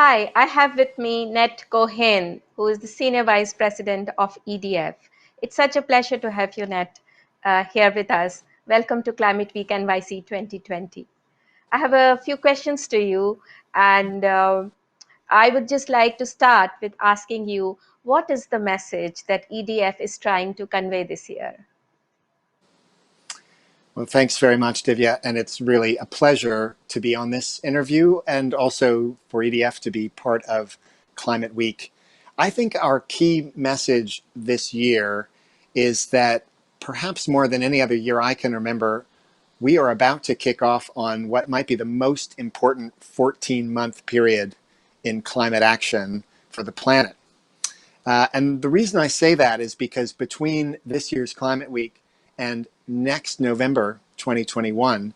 Hi, I have with me Nat Keohane, who is the Senior Vice President of EDF. It's such a pleasure to have you, Nat, here with us. Welcome to Climate Week NYC 2020. I have a few questions to you, and I would just like to start with asking you, what is the message that EDF is trying to convey this year? Well, thanks very much, Divya. And it's really a pleasure to be on this interview and also for EDF to be part of Climate Week. I think our key message this year is that perhaps more than any other year I can remember, we are about to kick off on what might be the most important 14-month period in climate action for the planet. And the reason I say that is because between this year's Climate Week and next November 2021,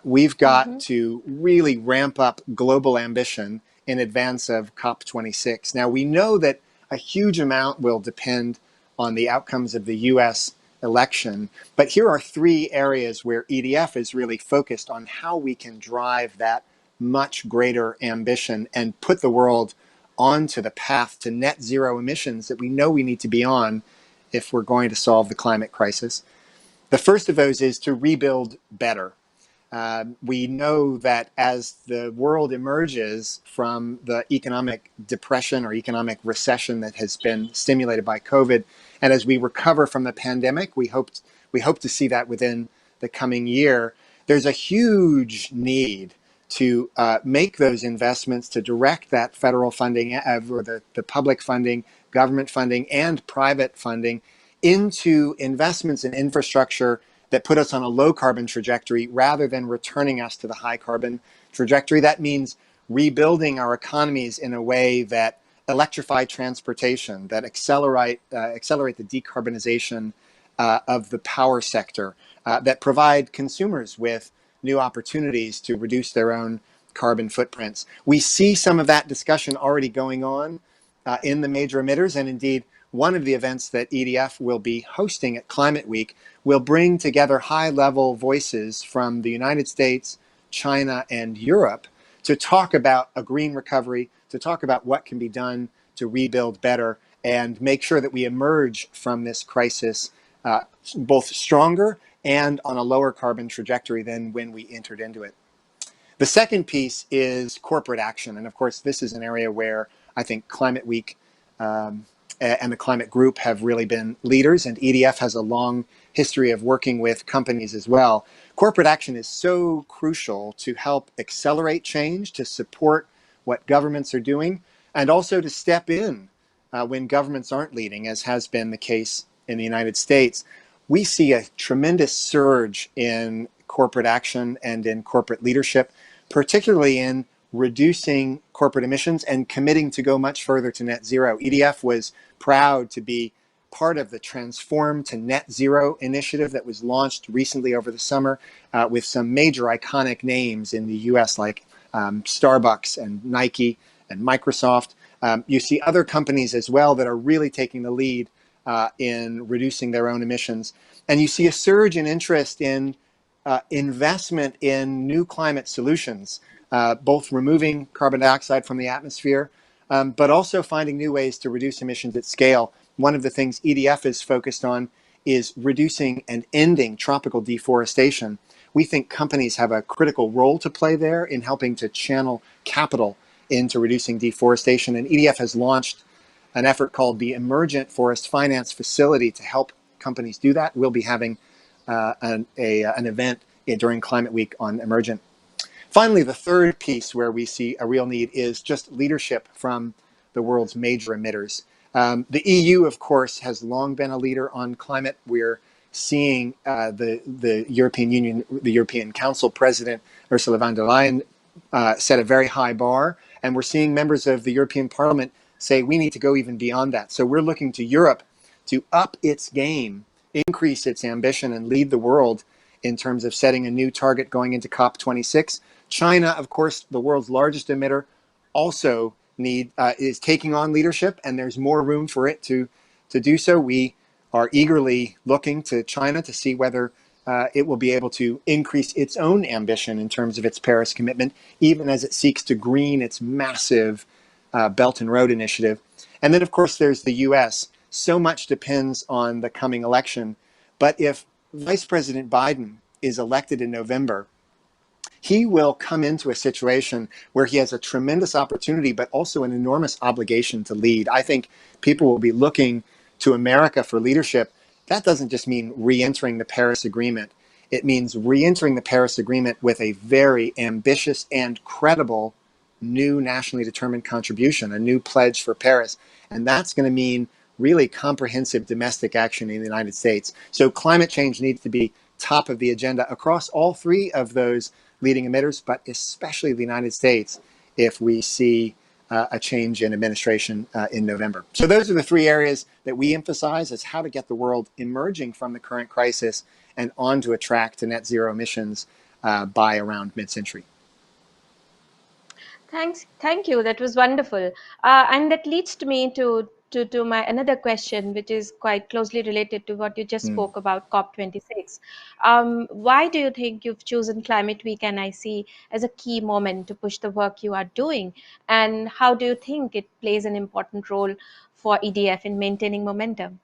we've got to really ramp up global ambition in advance of COP26. Now, we know that a huge amount will depend on the outcomes of the US election, but here are three areas where EDF is really focused on how we can drive that much greater ambition and put the world onto the path to net zero emissions that we know we need to be on if we're going to solve the climate crisis. The first of those is to rebuild better. We know that as the world emerges from the economic depression or economic recession that has been stimulated by COVID, and as we recover from the pandemic, we hope to see that within the coming year. There's a huge need to make those investments, to direct that federal funding or the public funding, government funding, and private funding into investments in infrastructure that put us on a low carbon trajectory rather than returning us to the high carbon trajectory. That means rebuilding our economies in a way that electrify transportation, that accelerate the decarbonization of the power sector, that provide consumers with new opportunities to reduce their own carbon footprints. We see some of that discussion already going on in the major emitters, and indeed, one of the events that EDF will be hosting at Climate Week will bring together high-level voices from the United States, China, and Europe to talk about a green recovery, to talk about what can be done to rebuild better and make sure that we emerge from this crisis both stronger and on a lower carbon trajectory than when we entered into it. The second piece is corporate action. And of course, this is an area where I think Climate Week and the Climate Group have really been leaders, and EDF has a long history of working with companies as well. Corporate action is so crucial to help accelerate change, to support what governments are doing, and also to step in when governments aren't leading, as has been the case in the United States. We see a tremendous surge in corporate action and in corporate leadership, particularly in reducing corporate emissions and committing to go much further to net zero. EDF was proud to be part of the Transform to Net Zero initiative that was launched recently over the summer with some major iconic names in the US like Starbucks and Nike and Microsoft. You see other companies as well that are really taking the lead in reducing their own emissions. And you see a surge in interest in investment in new climate solutions, both removing carbon dioxide from the atmosphere, but also finding new ways to reduce emissions at scale. One of the things EDF is focused on is reducing and ending tropical deforestation. We think companies have a critical role to play there in helping to channel capital into reducing deforestation. And EDF has launched an effort called the Emergent Forest Finance Facility to help companies do that. We'll be having an event during Climate Week on Emergent. Finally, the third piece where we see a real need is just leadership from the world's major emitters. The EU, of course, has long been a leader on climate. We're seeing the European Union, the European Council President Ursula von der Leyen set a very high bar, and we're seeing members of the European Parliament say we need to go even beyond that. So we're looking to Europe to up its game, increase its ambition, and lead the world in terms of setting a new target going into COP26. China, of course, the world's largest emitter, also is taking on leadership, and there's more room for it to do so. We are eagerly looking to China to see whether it will be able to increase its own ambition in terms of its Paris commitment, even as it seeks to green its massive Belt and Road Initiative. And then, of course, there's the US. So much depends on the coming election. But if Vice President Biden is elected in November, he will come into a situation where he has a tremendous opportunity, but also an enormous obligation to lead. I think people will be looking to America for leadership. That doesn't just mean re-entering the Paris Agreement. It means re-entering the Paris Agreement with a very ambitious and credible new nationally determined contribution, a new pledge for Paris. And that's going to mean really comprehensive domestic action in the United States. So climate change needs to be top of the agenda across all three of those leading emitters, but especially the United States if we see a change in administration in November. So those are the three areas that we emphasize as how to get the world emerging from the current crisis and onto a track to net zero emissions by around mid-century. Thank you. That was wonderful, and that leads to me to my another question, which is quite closely related to what you just Mm. spoke about COP26. Why do you think you've chosen Climate Week NIC as a key moment to push the work you are doing, and how do you think it plays an important role for EDF in maintaining momentum?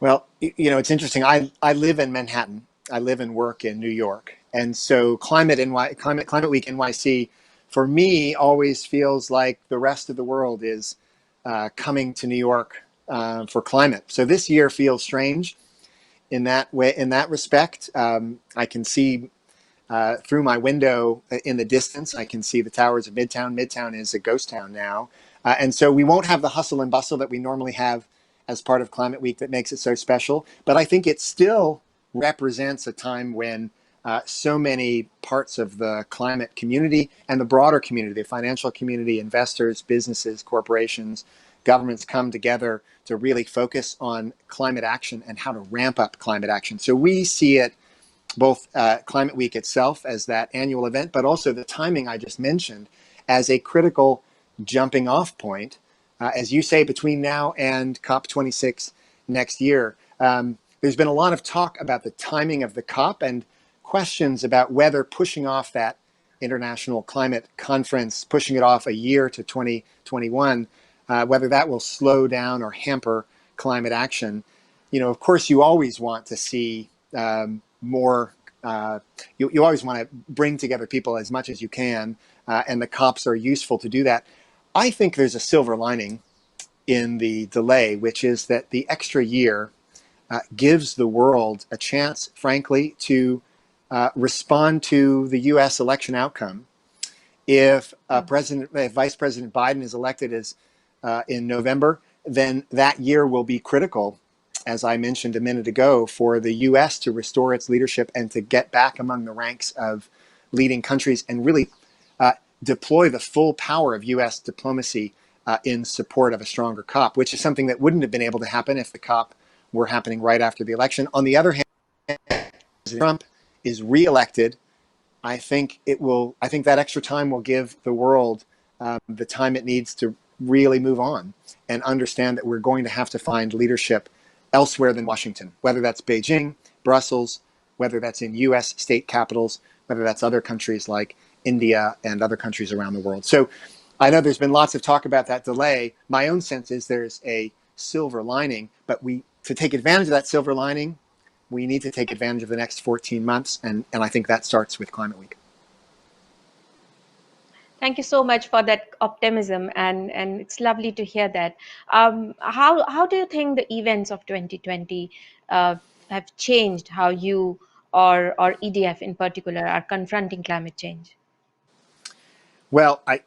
Well, it's interesting. I live in Manhattan. I live and work in New York. And so Climate Week NYC, for me, always feels like the rest of the world is coming to New York for climate. So this year feels strange in that way. In that respect, I can see through my window in the distance, I can see the towers of Midtown. Midtown is a ghost town now. And so we won't have the hustle and bustle that we normally have as part of Climate Week that makes it so special. But I think it still represents a time when so many parts of the climate community and the broader community, the financial community, investors, businesses, corporations, governments come together to really focus on climate action and how to ramp up climate action. So we see it both Climate Week itself as that annual event, but also the timing I just mentioned as a critical jumping off point, as you say, between now and COP26 next year. There's been a lot of talk about the timing of the COP and questions about whether pushing off that international climate conference, pushing it off a year to 2021, whether that will slow down or hamper climate action. Of course, you always want to see more. You always want to bring together people as much as you can, and the COPs are useful to do that. I think there's a silver lining in the delay, which is that the extra year gives the world a chance, frankly, to respond to the U.S. election outcome. If Vice President Biden is elected as in November, then that year will be critical, as I mentioned a minute ago, for the U.S. to restore its leadership and to get back among the ranks of leading countries and really deploy the full power of U.S. diplomacy in support of a stronger COP, which is something that wouldn't have been able to happen if the COP were happening right after the election. On the other hand, President Trump is reelected. I think that extra time will give the world the time it needs to really move on and understand that we're going to have to find leadership elsewhere than Washington, whether that's Beijing, Brussels, whether that's in US state capitals, whether that's other countries like India and other countries around the world. So I know there's been lots of talk about that delay. My own sense is there's a silver lining, but to take advantage of that silver lining, we need to take advantage of the next 14 months, and I think that starts with Climate Week. Thank you so much for that optimism, and it's lovely to hear that. How do you think the events of 2020 have changed how you or EDF in particular are confronting climate change? Well, I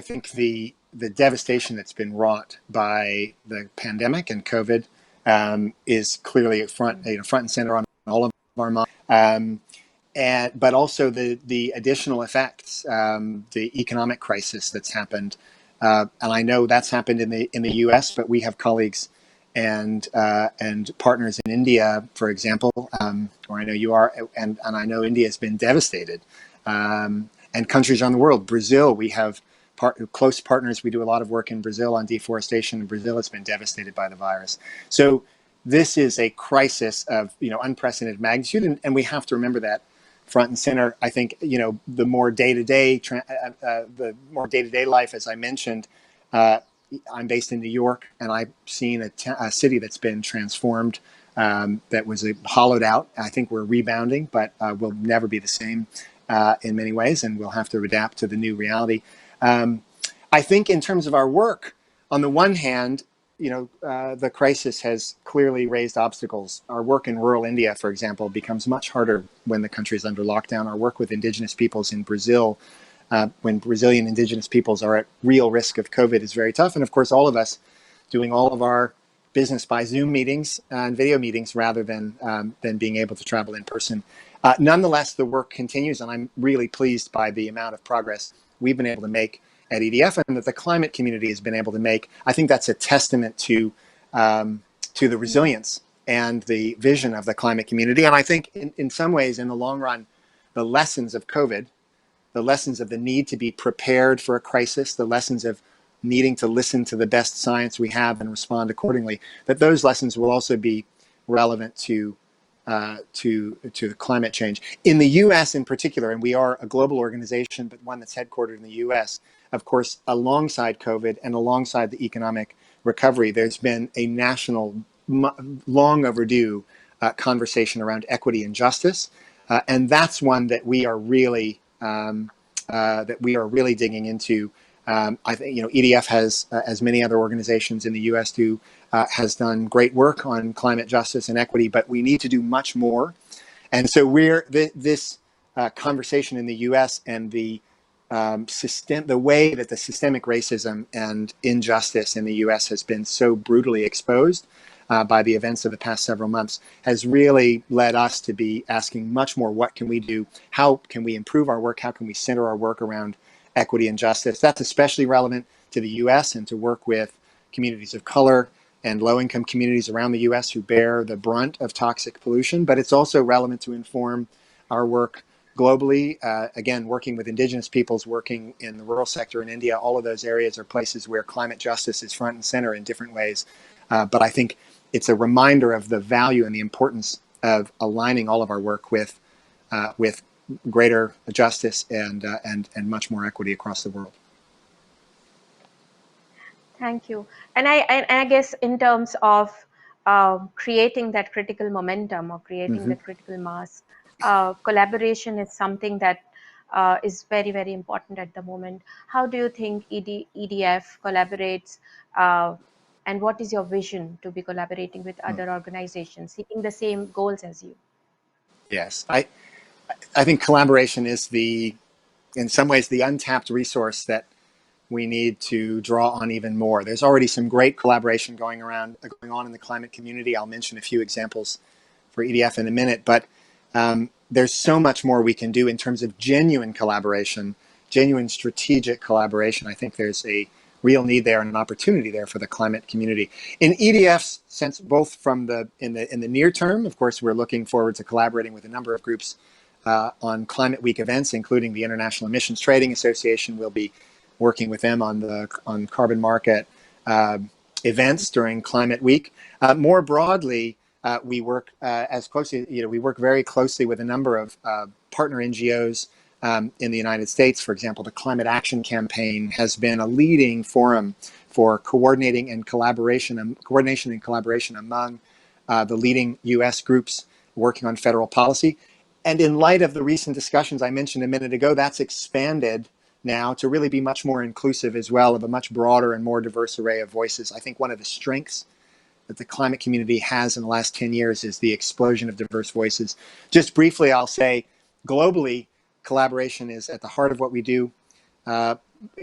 think the devastation that's been wrought by the pandemic and COVID is clearly front and center on all of our minds. But also the additional effects, the economic crisis that's happened, and I know that's happened in the U.S., but we have colleagues and partners in India, for example, where I know you are, and I know India has been devastated, and countries around the world. Brazil, we have close partners. We do a lot of work in Brazil on deforestation. Brazil has been devastated by the virus. So this is a crisis of unprecedented magnitude, and we have to remember that front and center. I think the more day to day life, as I mentioned. I'm based in New York, and I've seen a city that's been transformed, that was hollowed out. I think we're rebounding, but we'll never be the same in many ways, and we'll have to adapt to the new reality. I think in terms of our work, on the one hand, the crisis has clearly raised obstacles. Our work in rural India, for example, becomes much harder when the country is under lockdown. Our work with indigenous peoples in Brazil, when Brazilian indigenous peoples are at real risk of COVID, is very tough. And of course, all of us doing all of our business by Zoom meetings and video meetings rather than being able to travel in person. Nonetheless, the work continues, and I'm really pleased by the amount of progress we've been able to make at EDF, and that the climate community has been able to make. I think that's a testament to the resilience and the vision of the climate community. And I think in some ways, in the long run, the lessons of COVID, the lessons of the need to be prepared for a crisis, the lessons of needing to listen to the best science we have and respond accordingly, that those lessons will also be relevant to climate change. In the U.S. in particular, and we are a global organization, but one that's headquartered in the U.S., of course, alongside COVID and alongside the economic recovery, there's been a national, long overdue conversation around equity and justice. And that's one that we are really digging into. I think EDF has, as many other organizations in the U.S. do, has done great work on climate justice and equity, but we need to do much more. And so this conversation in the U.S. and the way that the systemic racism and injustice in the U.S. has been so brutally exposed by the events of the past several months has really led us to be asking much more, what can we do? How can we improve our work? How can we center our work around equity and justice? That's especially relevant to the U.S. and to work with communities of color and low-income communities around the U.S. who bear the brunt of toxic pollution, but it's also relevant to inform our work globally. Again, working with indigenous peoples, working in the rural sector in India, all of those areas are places where climate justice is front and center in different ways. But I think it's a reminder of the value and the importance of aligning all of our work with greater justice and much more equity across the world. Thank you. And I guess in terms of creating that critical momentum or creating Mm-hmm. that critical mass, collaboration is something that is very, very important at the moment. How do you think EDF collaborates, and what is your vision to be collaborating with other organizations seeking the same goals as you? Yes, I think collaboration is in some ways, the untapped resource that we need to draw on even more. There's already some great collaboration going on in the climate community. I'll mention a few examples for EDF in a minute, but there's so much more we can do in terms of genuine collaboration, genuine strategic collaboration. I think there's a real need there and an opportunity there for the climate community. In EDF's sense, both in the near term, of course, we're looking forward to collaborating with a number of groups on Climate Week events, including the International Emissions Trading Association. We'll be working with them on carbon market events during Climate Week. More broadly, we work we work very closely with a number of partner NGOs in the United States. For example, the Climate Action Campaign has been a leading forum for coordination and collaboration among the leading U.S. groups working on federal policy. And in light of the recent discussions I mentioned a minute ago, that's expanded now to really be much more inclusive as well, of a much broader and more diverse array of voices. I think one of the strengths that the climate community has in the last 10 years is the explosion of diverse voices. Just briefly, I'll say globally, collaboration is at the heart of what we do.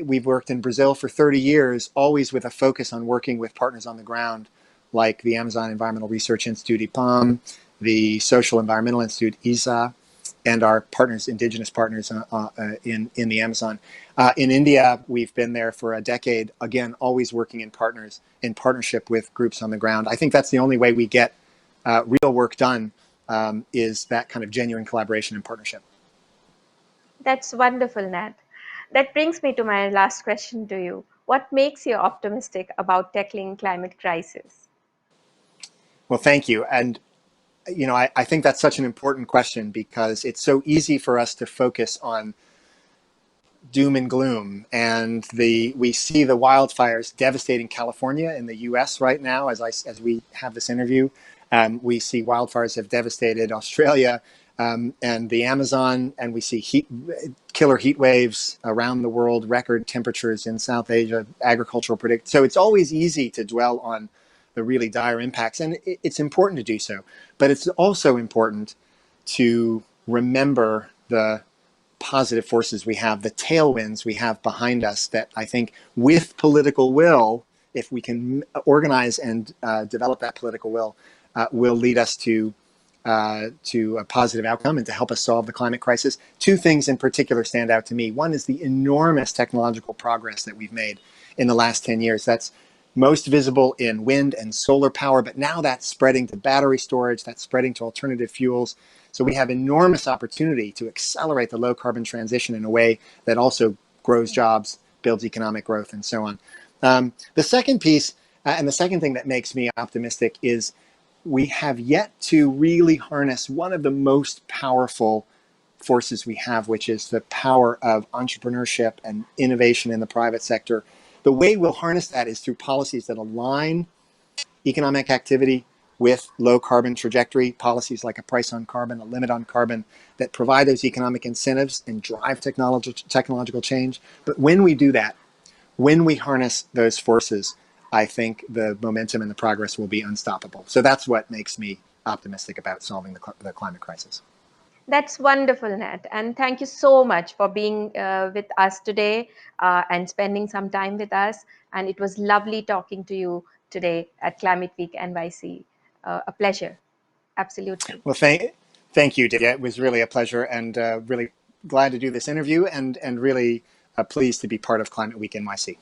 We've worked in Brazil for 30 years, always with a focus on working with partners on the ground, like the Amazon Environmental Research Institute, IPAM, the Social Environmental Institute, ISA, and our partners, indigenous partners in the Amazon. In India, we've been there for a decade, again, always working in partnership with groups on the ground. I think that's the only way we get real work done, is that kind of genuine collaboration and partnership. That's wonderful, Nat. That brings me to my last question to you. What makes you optimistic about tackling climate crisis? Well, thank you. And, I think that's such an important question because it's so easy for us to focus on doom and gloom. And we see the wildfires devastating California in the U.S. right now. As we have this interview, we see wildfires have devastated Australia and the Amazon, and we see killer heat waves around the world, record temperatures in South Asia, agricultural predict. So it's always easy to dwell on the really dire impacts, and it's important to do so. But it's also important to remember the positive forces we have, the tailwinds we have behind us that I think with political will, if we can organize and develop that political will lead us to a positive outcome and to help us solve the climate crisis. Two things in particular stand out to me. One is the enormous technological progress that we've made in the last 10 years. That's most visible in wind and solar power, but now that's spreading to battery storage, that's spreading to alternative fuels. So we have enormous opportunity to accelerate the low carbon transition in a way that also grows jobs, builds economic growth, and so on. The second piece, and the second thing that makes me optimistic is we have yet to really harness one of the most powerful forces we have, which is the power of entrepreneurship and innovation in the private sector. The way we'll harness that is through policies that align economic activity with low carbon trajectory, policies like a price on carbon, a limit on carbon, that provide those economic incentives and drive technological change. But when we do that, when we harness those forces, I think the momentum and the progress will be unstoppable. So that's what makes me optimistic about solving the climate crisis. That's wonderful, Nat. And thank you so much for being with us today and spending some time with us. And it was lovely talking to you today at Climate Week NYC. A pleasure. Absolutely. Well, thank you, Divya. It was really a pleasure, and really glad to do this interview, and really pleased to be part of Climate Week NYC.